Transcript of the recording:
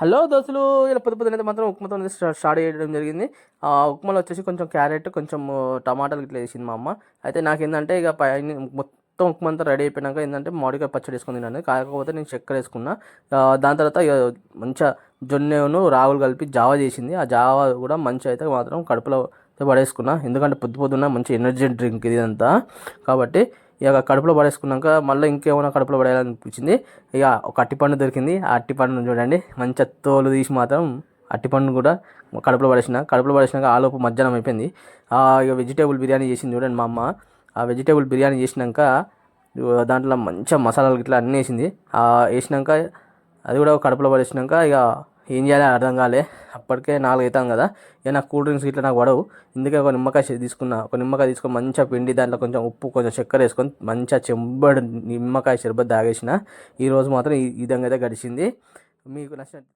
Hello దోస్తులు, ఇలా పొద్దునైతే మాత్రం ఉప్మాతో స్టార్ట్ చేయడం జరిగింది. ఆ ఉప్మాలో వచ్చేసి కొంచెం క్యారెట్, కొంచెం టమాటాలు ఇట్లా వేసింది మా అమ్మ. అయితే నాకేంటంటే ఇక పైన మొత్తం ఉప్మా అంతా రెడీ అయిపోయినాక ఏంటంటే మామిడికాయ పచ్చడి వేసుకుని తిన్నాను. కాకపోతే నేను చక్కెర వేసుకున్నా. దాని తర్వాత ఇక మంచిగా జొన్నను రాగులు కలిపి జావా చేసింది. ఆ జావా కూడా మంచిగా అయితే మాత్రం కడుపులో పడేసుకున్నా. ఎందుకంటే పొద్దున్న మంచి ఎనర్జీ డ్రింక్ ఇది అంతా. కాబట్టి ఇక కడుపులో పడేసుకున్నాక మళ్ళీ ఇంకేమైనా కడుపులో పడేయాలనిపించింది. ఇక ఒక అట్టిపండు దొరికింది. ఆ అట్టిపండును చూడండి, మంచిగా తోలు తీసి మాత్రం అట్టిపండును కూడా కడుపులో పడేసినాక ఆలోపు మధ్యాహ్నం అయిపోయింది. ఇక వెజిటేబుల్ బిర్యానీ చేసింది చూడండి మా అమ్మ. ఆ వెజిటేబుల్ బిర్యానీ చేసినాక దాంట్లో మంచిగా మసాలాలు ఇట్లా అన్నీ వేసింది. వేసినాక అది కూడా కడుపులో పడేసినాక ఇక ఏం చేయాలో అర్థం కాలే. అప్పటికే 4 అవుతాం కదా. ఇక నాకు కూల్ డ్రింక్స్ ఇట్లా నాకు పడవు. ఇందుకే ఒక నిమ్మకాయ తీసుకున్నా. ఒక నిమ్మకాయ తీసుకొని మంచిగా పిండి దాంట్లో కొంచెం ఉప్పు, కొంచెం చక్కెర వేసుకొని మంచిగా చెంబడి నిమ్మకాయ షర్బత్ తాగేసిన. ఈరోజు మాత్రం ఈ విధంగా అయితే గడిచింది. మీకు నచ్చిన